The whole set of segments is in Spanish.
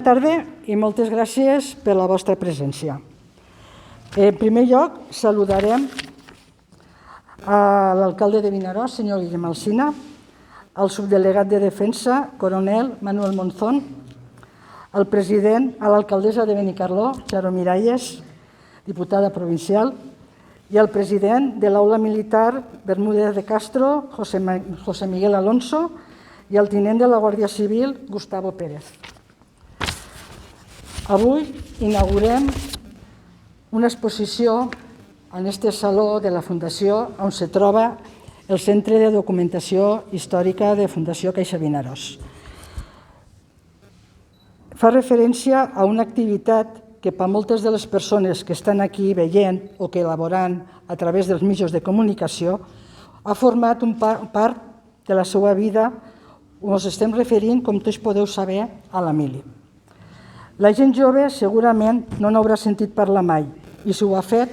tarda i moltes gràcies per la vostra presència. En primer lloc, saludarem a l'alcalde de Vinaròs, senyor Guillem Alsina, al subdelegat de Defensa, coronel Manuel Monzón, al president, a l'alcaldessa de Benicarló, Charo Miralles, diputada provincial, i al president de l'Aula Militar Bermúdez de Castro, José Miguel Alonso, i al tinent de la Guàrdia Civil, Gustavo Pérez. Avui inaugurem una exposició en este saló de la Fundació on se troba el Centre de Documentació Històrica de Fundació Caixa Vinaròs. Fa referència a una activitat que per moltes de les persones que estan aquí veient o que elaboran a través dels mitjans de comunicació ha format part de la seva vida. Ens estem referint, com tots podeu saber, a la mili. La gent jove segurament no n'haurà sentit parlar mai i si ho ha fet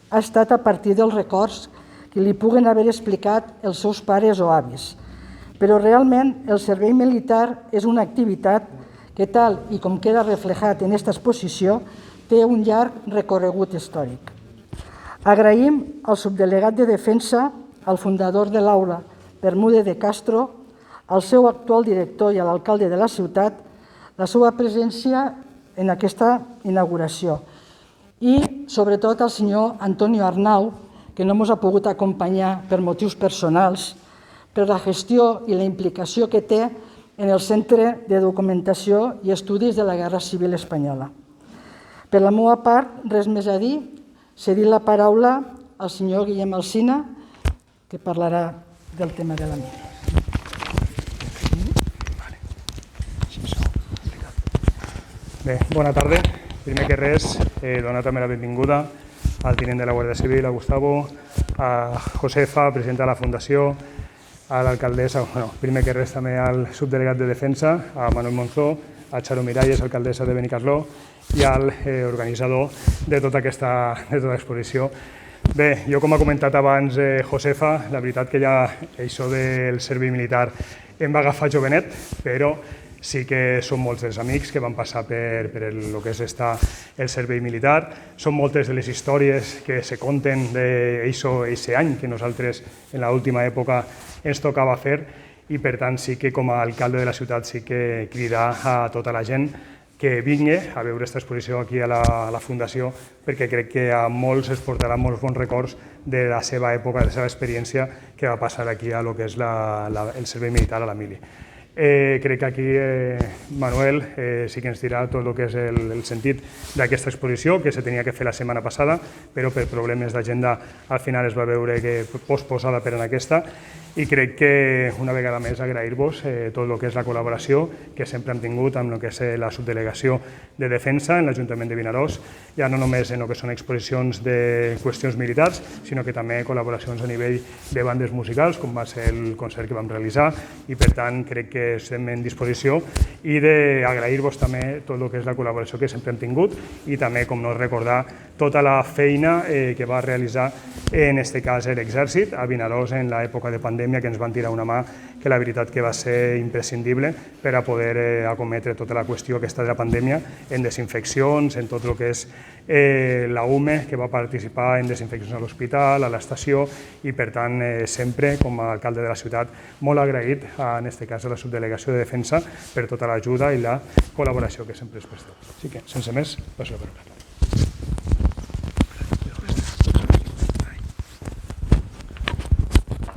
ha estat a partir dels records que li puguen haver explicat els seus pares o avis. Però realment el servei militar és una activitat que, tal i com queda reflejat en aquesta exposició, té un llarg recorregut històric. Agraïm al subdelegat de Defensa, al fundador de l'Aula, Bermúdez de Castro, al seu actual director i a l'alcalde de la ciutat, la seva presència en aquesta inauguració. I, sobretot, al senyor Antonio Arnau, que no ens ha pogut acompanyar per motius personals, per la gestió i la implicació que té en el Centre de Documentació i Estudis de la Guerra Civil Espanyola. Per la meva part, res més a dir, cedir la paraula al senyor Guillem Alsina, que parlarà del tema de la mili. Bé, bona tarda. Primer que res, donar també la benvinguda al tinent de la Guàrdia Civil, a Gustavo, a Josefa, presidenta de la Fundació, a l'alcaldessa, primer que res també al subdelegat de Defensa, a Manuel Monzó, a Charo Miralles, alcaldessa de Benicarló, i al organitzador de tota aquesta exposició. Bé, jo com ha comentat abans Josefa, la veritat que ja això del servei militar em va agafar jovenet, però sí que són molts dels amics que van passar per el que és el servei militar. Són moltes de les històries que se conten d'aquest any que nosaltres en l'última època ens tocava fer i per tant sí que com a alcalde de la ciutat sí que cridar a tota la gent que vingui a veure aquesta exposició aquí a la Fundació perquè crec que a molts es portarà molts bons records de la seva època, de la seva experiència que va passar aquí a lo que és el servei militar a la mili. Crec que aquí Manuel sí que ens dirà tot el que és el sentit d'aquesta exposició que se tenia que fer la setmana passada, però per problemes d'agenda al final es va veure que posposada per en aquesta i crec que una vegada més agrair-vos tot el que és la col·laboració que sempre hem tingut amb el que és la subdelegació de Defensa en l'Ajuntament de Vinaròs, ja no només en el que són exposicions de qüestions militars, sinó que també col·laboracions a nivell de bandes musicals, com va ser el concert que vam realitzar, i per tant crec que estem en disposició i d'agrair-vos també tot el que és la col·laboració que sempre hem tingut i també, com no recordar, tota la feina que va realitzar en aquest cas l'Exèrcit a Vinaròs en l'època de pandèmia que ens van tirar una mà que la veritat que va ser imprescindible per a poder acometre tota la qüestió aquesta de la pandèmia en desinfeccions, en tot el que és la UME que va participar en desinfeccions a l'hospital, a l'estació i per tant sempre com a alcalde de la ciutat molt agraït en aquest cas a la subdelegació de Defensa per tota l'ajuda i la col·laboració que sempre es presta. Així que sense més, passo la paraula.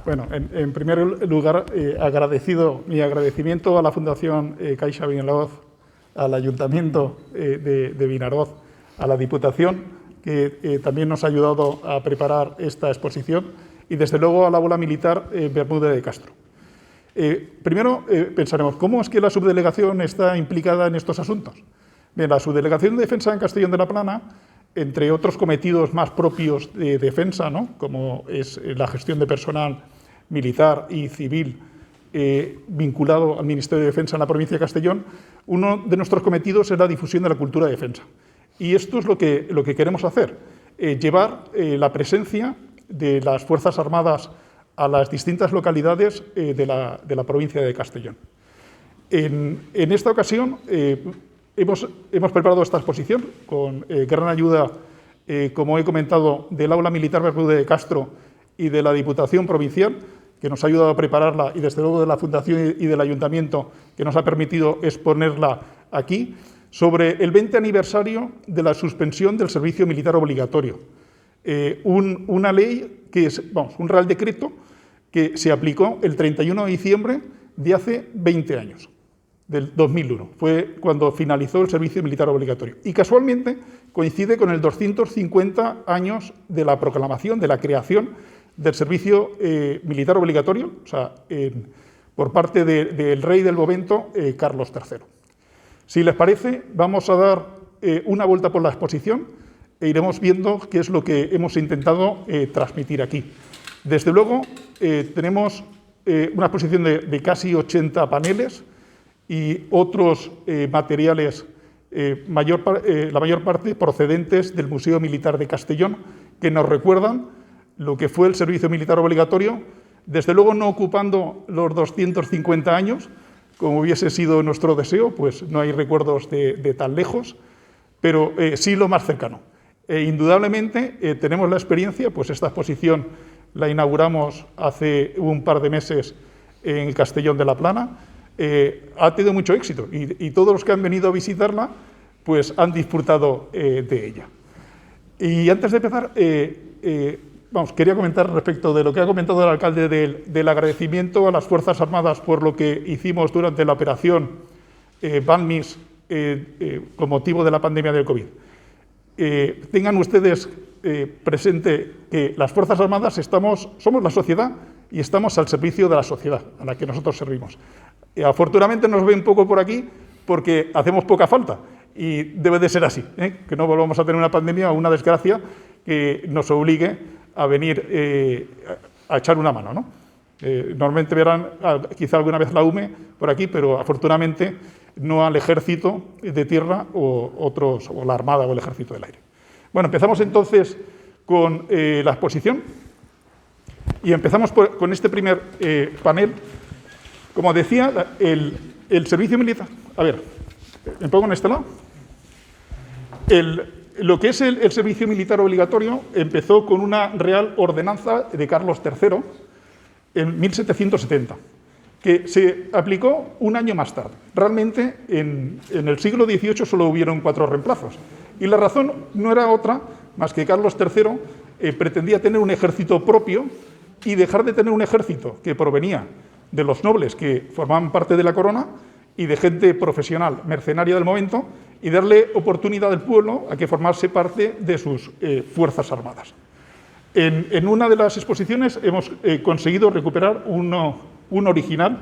Bueno, en primer lugar, mi agradecimiento a la Fundación Caixa Vinaròs, al Ayuntamiento de Vinaròs, a la Diputación, que también nos ha ayudado a preparar esta exposición, y desde luego a la Aula Militar Bermúdez de Castro. Primero pensaremos, ¿cómo es que la subdelegación está implicada en estos asuntos? Bien, la Subdelegación de Defensa en Castellón de la Plana, entre otros cometidos más propios de defensa, ¿no?, como es la gestión de personal militar y civil vinculado al Ministerio de Defensa en la provincia de Castellón, uno de nuestros cometidos es la difusión de la cultura de defensa. Y esto es lo que queremos hacer, llevar la presencia de las Fuerzas Armadas a las distintas localidades de la provincia de Castellón. En esta ocasión hemos preparado esta exposición con gran ayuda, como he comentado, del Aula Militar Bermúdez de Castro y de la Diputación Provincial, que nos ha ayudado a prepararla, y desde luego de la Fundación y del Ayuntamiento, que nos ha permitido exponerla aquí, sobre el 20 aniversario de la suspensión del servicio militar obligatorio. Una ley que es, un Real Decreto que se aplicó el 31 de diciembre de hace 20 años, del 2001. Fue cuando finalizó el servicio militar obligatorio. Y casualmente coincide con el 250 años de la proclamación, de la creación del servicio militar obligatorio, o sea, por parte del rey del momento, Carlos III. Si les parece, vamos a dar una vuelta por la exposición e iremos viendo qué es lo que hemos intentado transmitir aquí. Desde luego, tenemos una exposición de casi 80 paneles y otros materiales, la mayor parte procedentes del Museo Militar de Castellón, que nos recuerdan lo que fue el servicio militar obligatorio, desde luego no ocupando los 250 años, como hubiese sido nuestro deseo, pues no hay recuerdos de tan lejos, pero sí lo más cercano. Indudablemente tenemos la experiencia, pues esta exposición la inauguramos hace un par de meses en Castellón de la Plana, ha tenido mucho éxito y todos los que han venido a visitarla pues han disfrutado de ella. Y antes de empezar, quería comentar respecto de lo que ha comentado el alcalde del agradecimiento a las Fuerzas Armadas por lo que hicimos durante la operación Balmis con motivo de la pandemia del COVID. Tengan ustedes presente que las Fuerzas Armadas somos la sociedad y estamos al servicio de la sociedad a la que nosotros servimos. Afortunadamente nos ven poco por aquí porque hacemos poca falta y debe de ser así, que no volvamos a tener una pandemia o una desgracia que nos obligue a venir a echar una mano, ¿no? Normalmente verán quizá alguna vez la UME por aquí, pero afortunadamente no al ejército de tierra o la Armada o el ejército del aire. Bueno, empezamos entonces con la exposición y empezamos con este primer panel. Como decía, el servicio militar... A ver, ¿me pongo en este lado? Lo que es el servicio militar obligatorio empezó con una real ordenanza de Carlos III en 1770, que se aplicó un año más tarde. Realmente, en el siglo XVIII solo hubieron 4 reemplazos. Y la razón no era otra más que Carlos III pretendía tener un ejército propio y dejar de tener un ejército que provenía de los nobles que formaban parte de la corona y de gente profesional, mercenaria del momento, y darle oportunidad al pueblo a que formase parte de sus fuerzas armadas. En una de las exposiciones hemos conseguido recuperar un original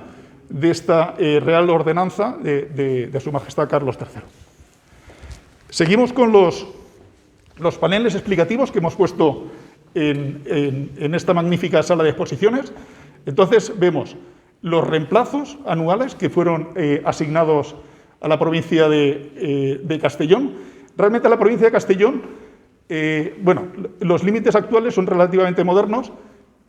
de esta Real Ordenanza de Su Majestad Carlos III. Seguimos con los paneles explicativos que hemos puesto en esta magnífica sala de exposiciones. Entonces vemos los reemplazos anuales que fueron asignados a la provincia de Castellón. Realmente a la provincia de Castellón, los límites actuales son relativamente modernos,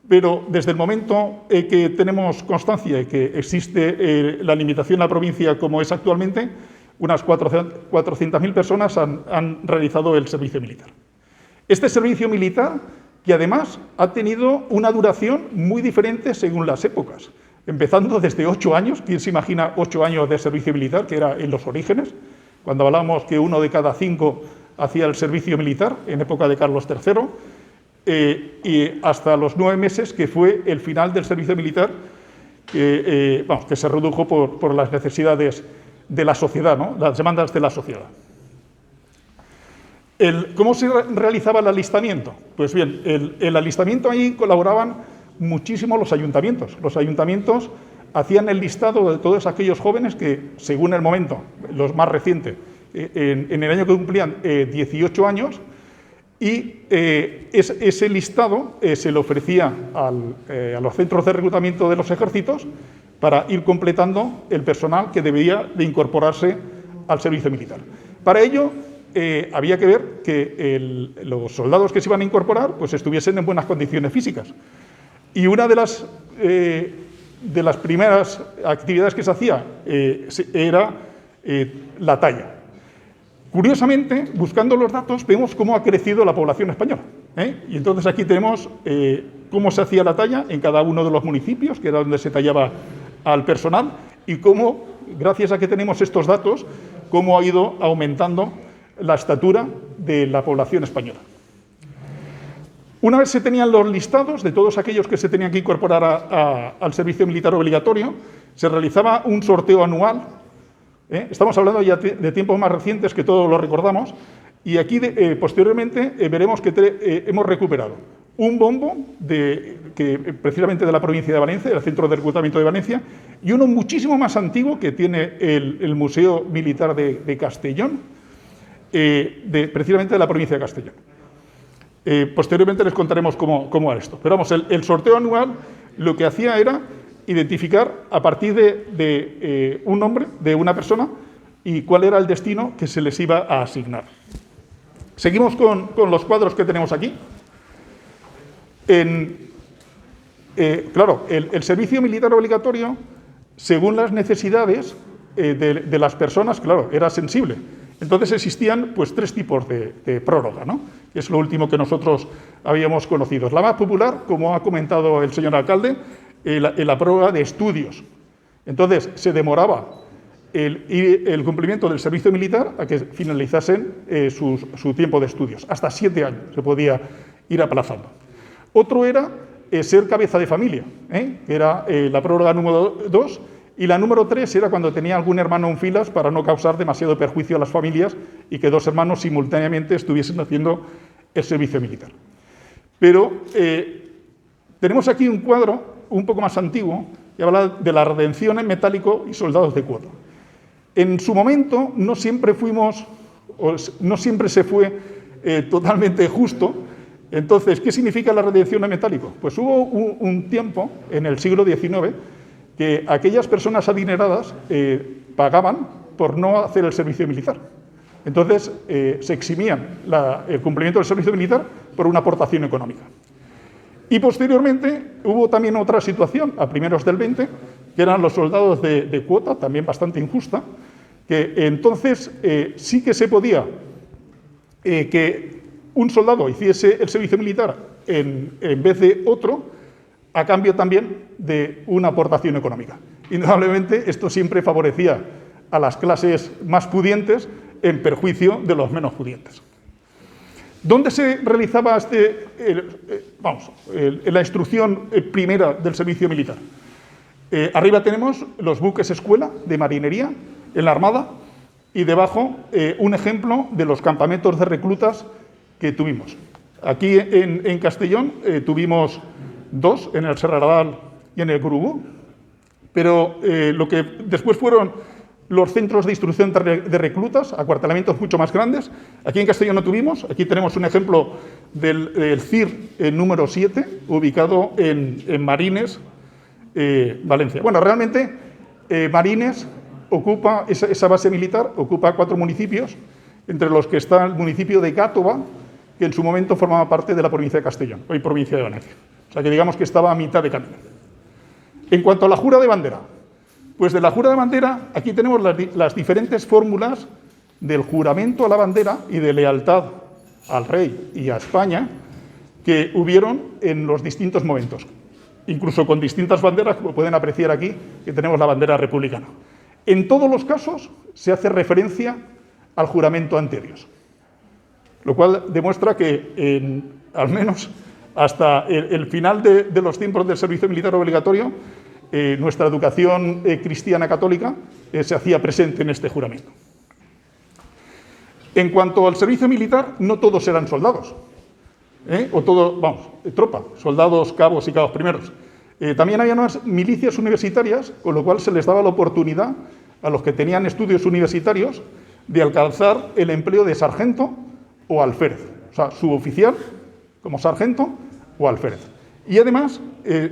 pero desde el momento que tenemos constancia de que existe la limitación en la provincia como es actualmente, unas 400.000 personas han realizado el servicio militar. Este servicio militar, que además ha tenido una duración muy diferente según las épocas, empezando desde 8 años. ¿Quién se imagina 8 años de servicio militar, que era en los orígenes, cuando hablábamos que 1 de cada 5 hacía el servicio militar en época de Carlos III, y hasta los 9 meses, que fue el final del servicio militar, que se redujo por las necesidades de la sociedad, ¿no? Las demandas de la sociedad. ¿Cómo se realizaba el alistamiento? Pues bien, el alistamiento ahí colaboraban muchísimo los ayuntamientos. Los ayuntamientos hacían el listado de todos aquellos jóvenes que, según el momento, los más recientes, en el año que cumplían 18 años, y ese listado se le ofrecía a los centros de reclutamiento de los ejércitos para ir completando el personal que debía de incorporarse al servicio militar. Para ello, había que ver que los soldados que se iban a incorporar pues estuviesen en buenas condiciones físicas. Y una de las primeras actividades que se hacía era la talla. Curiosamente, buscando los datos, vemos cómo ha crecido la población española. Y entonces aquí tenemos cómo se hacía la talla en cada uno de los municipios, que era donde se tallaba al personal, y cómo, gracias a que tenemos estos datos, cómo ha ido aumentando la estatura de la población española. Una vez se tenían los listados de todos aquellos que se tenían que incorporar al servicio militar obligatorio, se realizaba un sorteo anual. Estamos hablando ya de tiempos más recientes que todos lo recordamos, y aquí posteriormente veremos que hemos recuperado un bombo precisamente de la provincia de Valencia, del Centro de Reclutamiento de Valencia, y uno muchísimo más antiguo que tiene el Museo Militar de Castellón, precisamente de la provincia de Castellón. Posteriormente les contaremos cómo era esto. Pero vamos, el sorteo anual lo que hacía era identificar a partir de un nombre, de una persona, y cuál era el destino que se les iba a asignar. Seguimos con los cuadros que tenemos aquí. Claro, el servicio militar obligatorio, según las necesidades de las personas, claro, era sensible. Entonces existían pues 3 tipos de prórroga, ¿no? Es lo último que nosotros habíamos conocido. La más popular, como ha comentado el señor alcalde, la prórroga de estudios. Entonces se demoraba el cumplimiento del servicio militar a que finalizasen su tiempo de estudios. Hasta 7 años se podía ir aplazando. Otro era ser cabeza de familia, que era la prórroga número 2, y la número 3 era cuando tenía algún hermano en filas para no causar demasiado perjuicio a las familias y que 2 hermanos simultáneamente estuviesen haciendo el servicio militar. Pero tenemos aquí un cuadro un poco más antiguo que habla de la redención en metálico y soldados de cuota. En su momento no siempre se fue totalmente justo. Entonces, ¿qué significa la redención en metálico? Pues hubo un tiempo, en el siglo XIX, que aquellas personas adineradas pagaban por no hacer el servicio militar. Entonces, se eximían el cumplimiento del servicio militar por una aportación económica. Y posteriormente hubo también otra situación, a primeros del 20, que eran los soldados de cuota, también bastante injusta, que entonces sí que se podía que un soldado hiciese el servicio militar en vez de otro, a cambio también de una aportación económica. Indudablemente, esto siempre favorecía a las clases más pudientes en perjuicio de los menos pudientes. ¿Dónde se realizaba la instrucción primera del servicio militar? Arriba tenemos los buques escuela de marinería en la Armada y debajo un ejemplo de los campamentos de reclutas que tuvimos. Aquí en Castellón tuvimos 2, en el Serradal y en el Curubú, pero lo que después fueron los centros de instrucción de reclutas, acuartelamientos mucho más grandes. Aquí en Castellón no tuvimos. Aquí tenemos un ejemplo del CIR número 7, ubicado en Marines, Valencia. Bueno, realmente Marines ocupa, esa base militar ocupa 4 municipios, entre los que está el municipio de Gátova, que en su momento formaba parte de la provincia de Castellón, hoy provincia de Valencia. O sea que digamos que estaba a mitad de camino. En cuanto a la jura de bandera, pues de la jura de bandera, aquí tenemos las diferentes fórmulas del juramento a la bandera y de lealtad al rey y a España que hubieron en los distintos momentos, incluso con distintas banderas, como pueden apreciar aquí, que tenemos la bandera republicana. En todos los casos se hace referencia al juramento ante Dios, lo cual demuestra que, al menos hasta el final de los tiempos del servicio militar obligatorio, nuestra educación cristiana católica se hacía presente en este juramento. En cuanto al servicio militar, no todos eran soldados, tropa, soldados, cabos y cabos primeros. También había unas milicias universitarias, con lo cual se les daba la oportunidad a los que tenían estudios universitarios de alcanzar el empleo de sargento o alférez, o sea, suboficial como sargento o alférez. Y además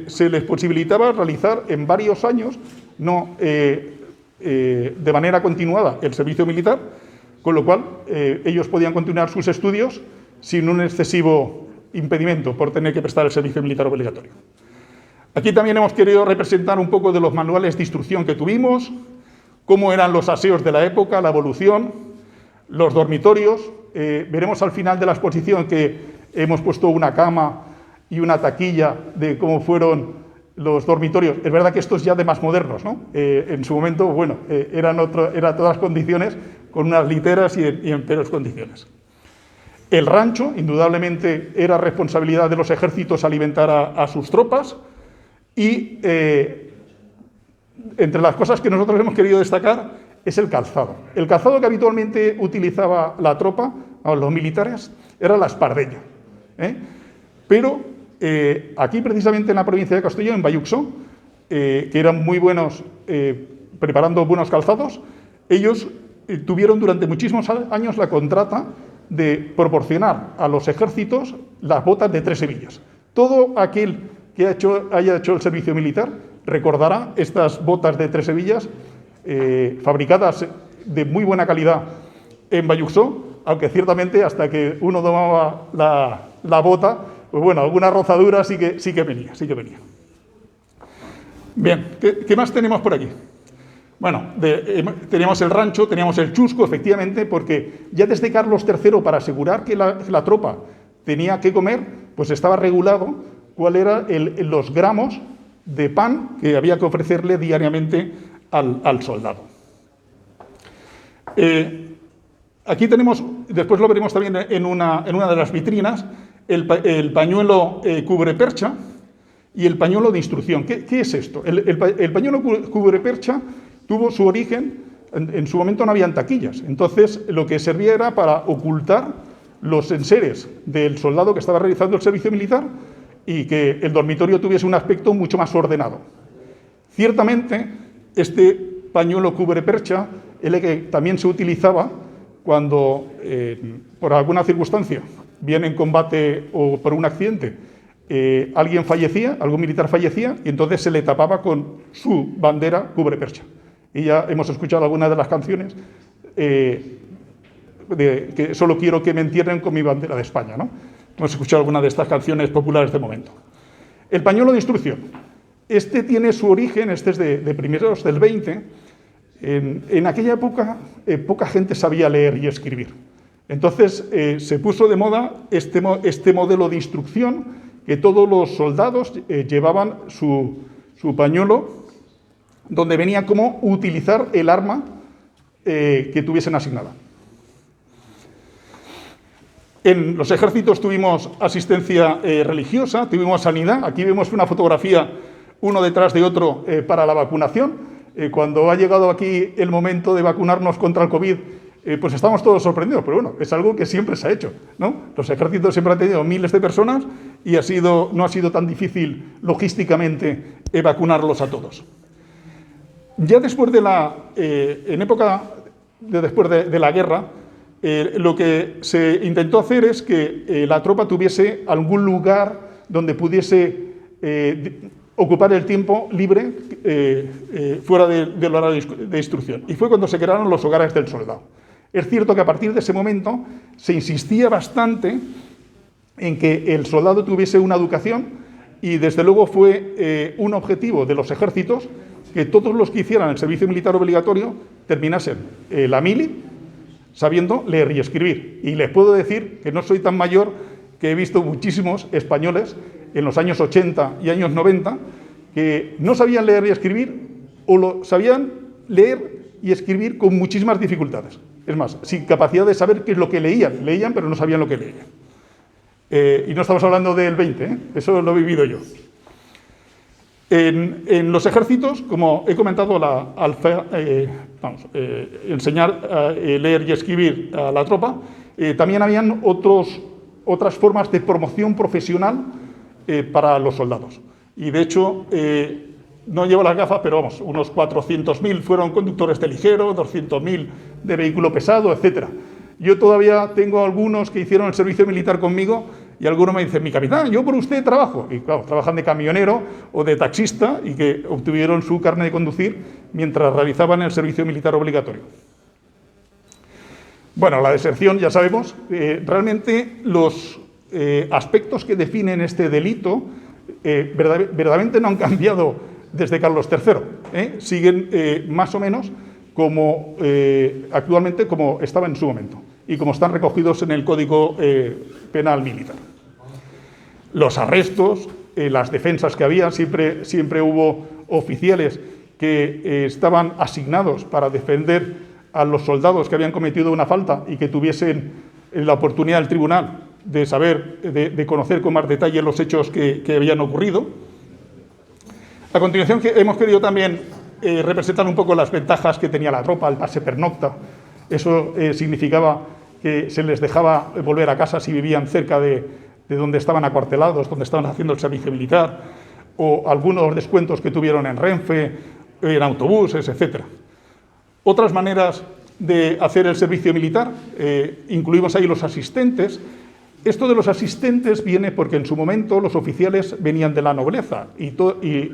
se les posibilitaba realizar en varios años, no de manera continuada, el servicio militar, con lo cual ellos podían continuar sus estudios sin un excesivo impedimento por tener que prestar el servicio militar obligatorio. Aquí también hemos querido representar un poco de los manuales de instrucción que tuvimos, cómo eran los aseos de la época, la evolución, Los dormitorios, veremos al final de la exposición que hemos puesto una cama y una taquilla de cómo fueron los dormitorios. Es verdad que estos ya de más modernos, ¿no? En su momento, bueno, eran todas las condiciones con unas literas y en peores condiciones. El rancho, indudablemente, era responsabilidad de los ejércitos alimentar a sus tropas y entre las cosas que nosotros hemos querido destacar es el calzado. El calzado que habitualmente utilizaba la tropa, los militares, era la espardenya. Pero aquí, precisamente en la provincia de Castellón, en Bayuxó, que eran muy buenos preparando buenos calzados, ellos tuvieron durante muchísimos años la contrata de proporcionar a los ejércitos las botas de 3 hebillas. Todo aquel que haya hecho el servicio militar recordará estas botas de 3 hebillas fabricadas de muy buena calidad en Bayuxó, aunque ciertamente hasta que uno tomaba la bota, pues bueno, alguna rozadura sí que venía. Bien, ¿qué más tenemos por aquí? Bueno, teníamos el rancho, teníamos el chusco, efectivamente, porque ya desde Carlos III, para asegurar que la tropa tenía que comer, pues estaba regulado cuál era los gramos de pan que había que ofrecerle diariamente al soldado. Aquí tenemos, después lo veremos también en una de las vitrinas, el pañuelo cubrepercha y el pañuelo de instrucción. ¿Qué es esto? El pañuelo cubrepercha tuvo su origen, en su momento no habían taquillas, entonces lo que servía era para ocultar los enseres del soldado que estaba realizando el servicio militar y que el dormitorio tuviese un aspecto mucho más ordenado. Ciertamente, este pañuelo cubrepercha es el que también se utilizaba cuando, por alguna circunstancia, bien en combate o por un accidente, alguien fallecía, algún militar fallecía, y entonces se le tapaba con su bandera cubrepercha. Y ya hemos escuchado algunas de las canciones que solo quiero que me entierren con mi bandera de España, ¿no? Hemos escuchado algunas de estas canciones populares de momento. El pañuelo de instrucción. Este tiene su origen, este es de primeros del 20. En aquella época poca gente sabía leer y escribir. Entonces se puso de moda este modelo de instrucción, que todos los soldados llevaban su pañuelo, donde venía cómo utilizar el arma que tuviesen asignada. En los ejércitos tuvimos asistencia religiosa, tuvimos sanidad. Aquí vemos una fotografía, uno detrás de otro, para la vacunación. Cuando ha llegado aquí el momento de vacunarnos contra el COVID, pues estamos todos sorprendidos, pero bueno, es algo que siempre se ha hecho, ¿no? Los ejércitos siempre han tenido miles de personas y no ha sido tan difícil logísticamente vacunarlos a todos. Ya después en época después de la guerra, lo que se intentó hacer es que la tropa tuviese algún lugar donde pudiese ocupar el tiempo libre fuera del horario de instrucción. Y fue cuando se crearon los hogares del soldado. Es cierto que a partir de ese momento se insistía bastante en que el soldado tuviese una educación y desde luego fue un objetivo de los ejércitos que todos los que hicieran el servicio militar obligatorio terminasen la mili sabiendo leer y escribir. Y les puedo decir que no soy tan mayor, que he visto muchísimos españoles en los años 80 y años 90 que no sabían leer y escribir o lo sabían leer y escribir con muchísimas dificultades. Es más, sin capacidad de saber qué es lo que leían. Leían, pero no sabían lo que leían. Y no estamos hablando del 20, eso lo he vivido yo. En los ejércitos, como he comentado, enseñar a leer y escribir a la tropa, también habían otras formas de promoción profesional para los soldados. Y de hecho, no llevo las gafas, pero vamos, unos 400.000 fueron conductores de ligero, 200.000 de vehículo pesado, etc. Yo todavía tengo algunos que hicieron el servicio militar conmigo y algunos me dicen, mi capitán, yo por usted trabajo. Y claro, trabajan de camionero o de taxista y que obtuvieron su carnet de conducir mientras realizaban el servicio militar obligatorio. Bueno, la deserción, ya sabemos, realmente los aspectos que definen este delito verdaderamente no han cambiado desde Carlos III. Siguen más o menos actualmente como estaba en su momento. y como están recogidos en el Código Penal Militar. Los arrestos, las defensas que había, siempre hubo oficiales que estaban asignados para defender a los soldados que habían cometido una falta y que tuviesen la oportunidad del tribunal de saber, de conocer con más detalle los hechos que habían ocurrido. A continuación, hemos querido también representar un poco las ventajas que tenía la tropa, el pase pernocta. Eso significaba que se les dejaba volver a casa si vivían cerca de donde estaban acuartelados, donde estaban haciendo el servicio militar, o algunos descuentos que tuvieron en Renfe, en autobuses, etc. Otras maneras de hacer el servicio militar, incluimos ahí los asistentes. Esto de los asistentes viene porque en su momento los oficiales venían de la nobleza y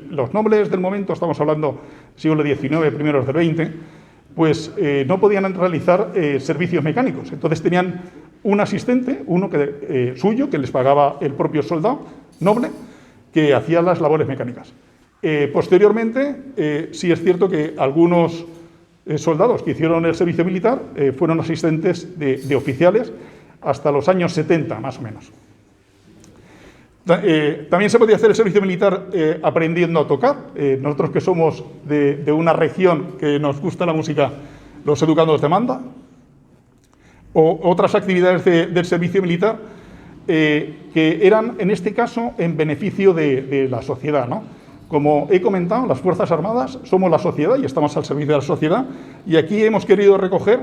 los nobles del momento, estamos hablando siglo XIX, primeros del XX, pues no podían realizar servicios mecánicos. Entonces tenían un asistente, uno suyo, que les pagaba el propio soldado noble, que hacía las labores mecánicas. Posteriormente, sí es cierto que algunos soldados que hicieron el servicio militar fueron asistentes de oficiales hasta los años 70, más o menos. También se podía hacer el servicio militar aprendiendo a tocar. Nosotros que somos de una región que nos gusta la música, los educandos de manda, o otras actividades del servicio militar que eran, en este caso, en beneficio de la sociedad, ¿no? Como he comentado, las Fuerzas Armadas somos la sociedad y estamos al servicio de la sociedad, y aquí hemos querido recoger,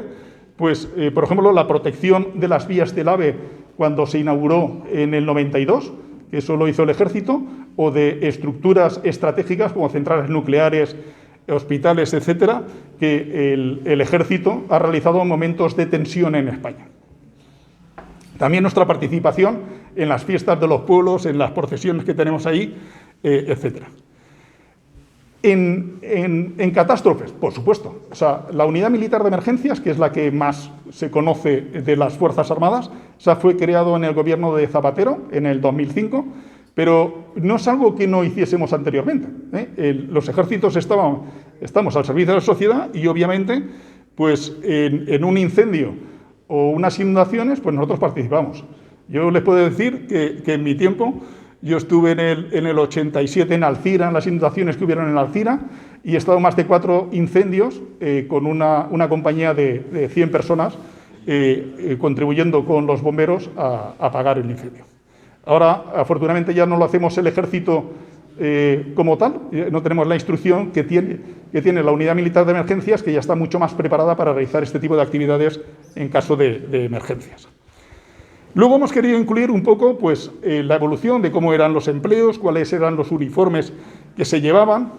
pues, por ejemplo, la protección de las vías del AVE cuando se inauguró en el 92, que eso lo hizo el Ejército, o de estructuras estratégicas como centrales nucleares, hospitales, etcétera, que el Ejército ha realizado en momentos de tensión en España. También nuestra participación en las fiestas de los pueblos, en las procesiones que tenemos ahí, etcétera. En catástrofes, por supuesto. O sea, la Unidad Militar de Emergencias, que es la que más se conoce de las Fuerzas Armadas, esa fue creado en el gobierno de Zapatero en el 2005, pero no es algo que no hiciésemos anteriormente. Los ejércitos estamos al servicio de la sociedad y, obviamente, pues en un incendio o unas inundaciones, pues nosotros participamos. Yo les puedo decir que en mi tiempo yo estuve en el 87 en Alcira, en las inundaciones que hubieron en Alcira, y he estado más de 4 incendios con una compañía de 100 personas contribuyendo con los bomberos a apagar el incendio. Ahora, afortunadamente, ya no lo hacemos el Ejército como tal, no tenemos la instrucción que tiene la Unidad Militar de Emergencias, que ya está mucho más preparada para realizar este tipo de actividades en caso de emergencias. Luego hemos querido incluir un poco, pues, la evolución de cómo eran los empleos, cuáles eran los uniformes que se llevaban,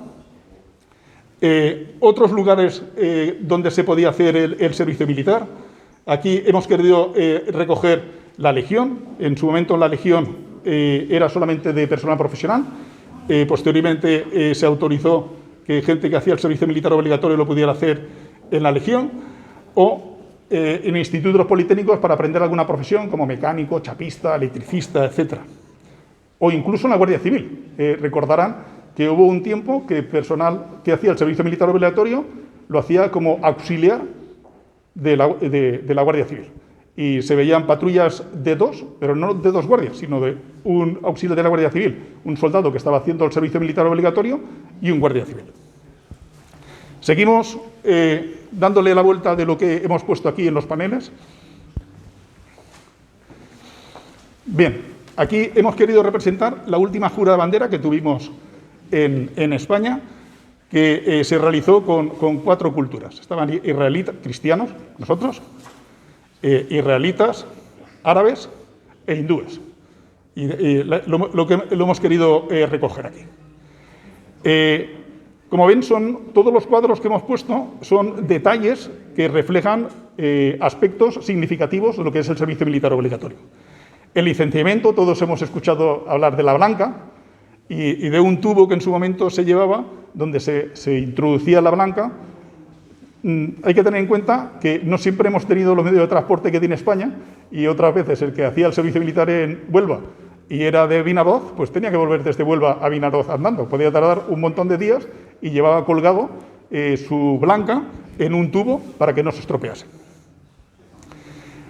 otros lugares donde se podía hacer el servicio militar. Aquí hemos querido recoger la Legión. En su momento la Legión era solamente de personal profesional. Posteriormente se autorizó que gente que hacía el servicio militar obligatorio lo pudiera hacer en la Legión, o en institutos politécnicos para aprender alguna profesión como mecánico, chapista, electricista, etc. O incluso en la Guardia Civil. Recordarán que hubo un tiempo que personal que hacía el servicio militar obligatorio lo hacía como auxiliar de la Guardia Civil. Y se veían patrullas de 2, pero no de 2 guardias, sino de un auxiliar de la Guardia Civil, un soldado que estaba haciendo el servicio militar obligatorio y un guardia civil. Seguimos dándole la vuelta de lo que hemos puesto aquí en los paneles. Bien, aquí hemos querido representar la última jura de bandera que tuvimos en España, que se realizó con 4 culturas. Estaban israelitas, cristianos, nosotros, israelitas, árabes e hindúes. Y lo hemos querido recoger aquí. Como ven, todos los cuadros que hemos puesto son detalles que reflejan aspectos significativos de lo que es el servicio militar obligatorio. El licenciamiento, todos hemos escuchado hablar de la blanca y de un tubo que en su momento se llevaba, donde se introducía la blanca. Hay que tener en cuenta que no siempre hemos tenido los medios de transporte que tiene España, y otras veces el que hacía el servicio militar en Huelva y era de Vinaroz, pues tenía que volver desde Huelva a Vinaroz andando. Podía tardar un montón de días y llevaba colgado su blanca en un tubo para que no se estropease.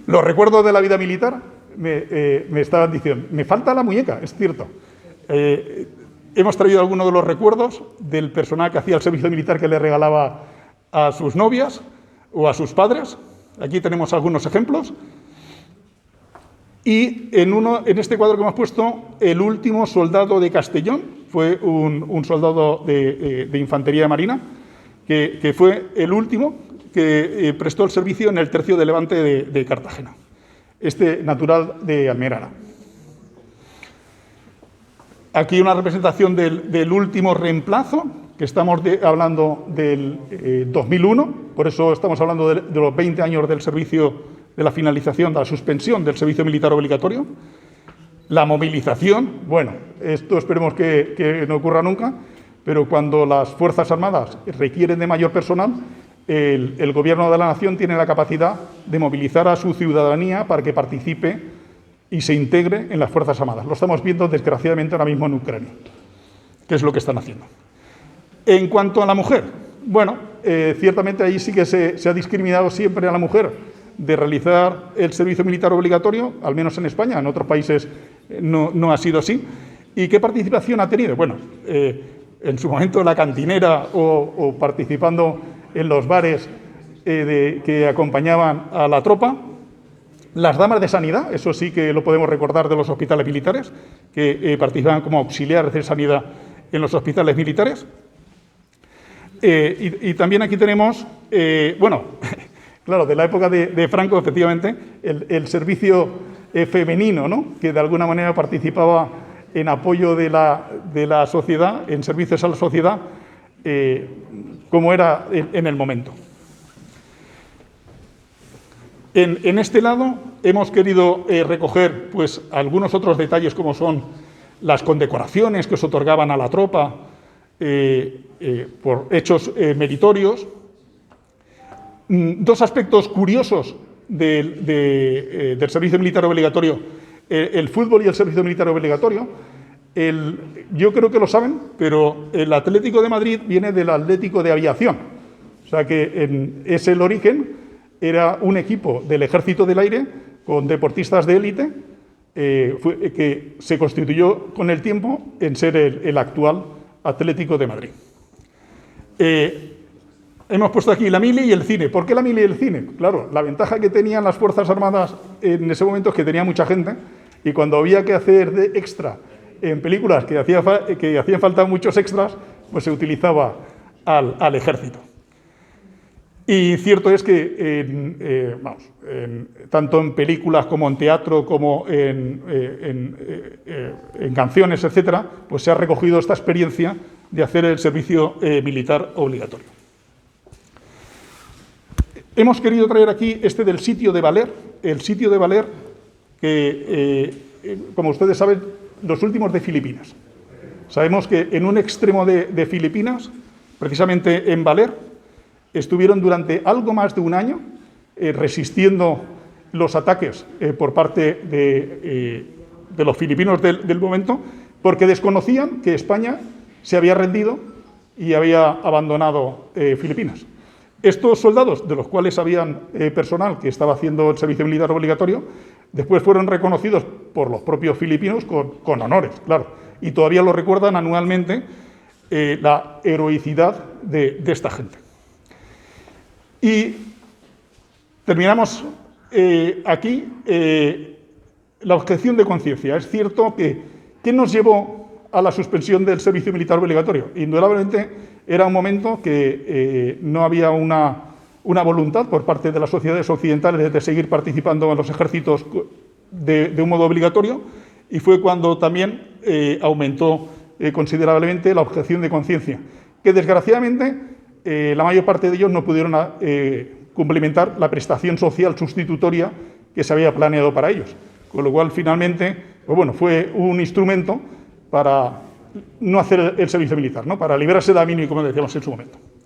Los recuerdos de la vida militar me estaban diciendo, me falta la muñeca, es cierto. Hemos traído algunos de los recuerdos del personal que hacía el servicio militar que le regalaba a sus novias o a sus padres. Aquí tenemos algunos ejemplos. Y en este cuadro que hemos puesto, el último soldado de Castellón fue un soldado de infantería de marina, que fue el último que prestó el servicio en el tercio de Levante de Cartagena, natural de Almenara. Aquí una representación del último reemplazo, que estamos hablando del 2001, por eso estamos hablando de los 20 años del servicio, de la finalización, de la suspensión del servicio militar obligatorio. La movilización, bueno, esto esperemos que no ocurra nunca, pero cuando las Fuerzas Armadas requieren de mayor personal, el Gobierno de la Nación tiene la capacidad de movilizar a su ciudadanía para que participe y se integre en las Fuerzas Armadas. Lo estamos viendo, desgraciadamente, ahora mismo en Ucrania, que es lo que están haciendo. En cuanto a la mujer, bueno, ciertamente ahí sí que se ha discriminado siempre a la mujer de realizar el servicio militar obligatorio, al menos en España, en otros países no ha sido así. ¿Y qué participación ha tenido? Bueno, en su momento la cantinera o participando en los bares que acompañaban a la tropa. Las damas de sanidad, eso sí que lo podemos recordar de los hospitales militares, que participaban como auxiliares de sanidad en los hospitales militares. Y también aquí tenemos, bueno, claro, de la época de Franco, efectivamente, el servicio femenino, ¿no?, que de alguna manera participaba en apoyo de la sociedad, en servicios a la sociedad, como era en el momento. En este lado hemos querido recoger pues, algunos otros detalles, como son las condecoraciones que se otorgaban a la tropa por hechos meritorios. Dos aspectos curiosos del servicio militar obligatorio, el fútbol y el servicio militar obligatorio. Yo creo que lo saben, pero el Atlético de Madrid viene del Atlético de Aviación. O sea que es el origen, era un equipo del Ejército del Aire con deportistas de élite que se constituyó con el tiempo en ser el actual Atlético de Madrid. Hemos puesto aquí la mili y el cine. ¿Por qué la mili y el cine? Claro, la ventaja que tenían las Fuerzas Armadas en ese momento es que tenía mucha gente y cuando había que hacer de extra en películas que hacían falta muchos extras, pues se utilizaba al ejército. Y cierto es que, tanto en películas como en teatro, como en canciones, etcétera, pues se ha recogido esta experiencia de hacer el servicio militar obligatorio. Hemos querido traer aquí del sitio de Valer, el sitio de Valer que, como ustedes saben, los últimos de Filipinas. Sabemos que en un extremo de Filipinas, precisamente en Valer, estuvieron durante algo más de un año resistiendo los ataques por parte de los filipinos del momento, porque desconocían que España se había rendido y había abandonado Filipinas. Estos soldados, de los cuales habían personal que estaba haciendo el servicio militar obligatorio, después fueron reconocidos por los propios filipinos con honores, claro, y todavía lo recuerdan anualmente la heroicidad de esta gente. Y terminamos aquí la objeción de conciencia. Es cierto que ¿qué nos llevó a la suspensión del servicio militar obligatorio? Indudablemente era un momento que no había una voluntad por parte de las sociedades occidentales de seguir participando en los ejércitos de un modo obligatorio, y fue cuando también aumentó considerablemente la objeción de conciencia, que desgraciadamente la mayor parte de ellos no pudieron cumplimentar la prestación social sustitutoria que se había planeado para ellos. Con lo cual, finalmente, pues bueno, fue un instrumento para no hacer el servicio militar, ¿no?, para librarse de la mili, como decíamos en su momento.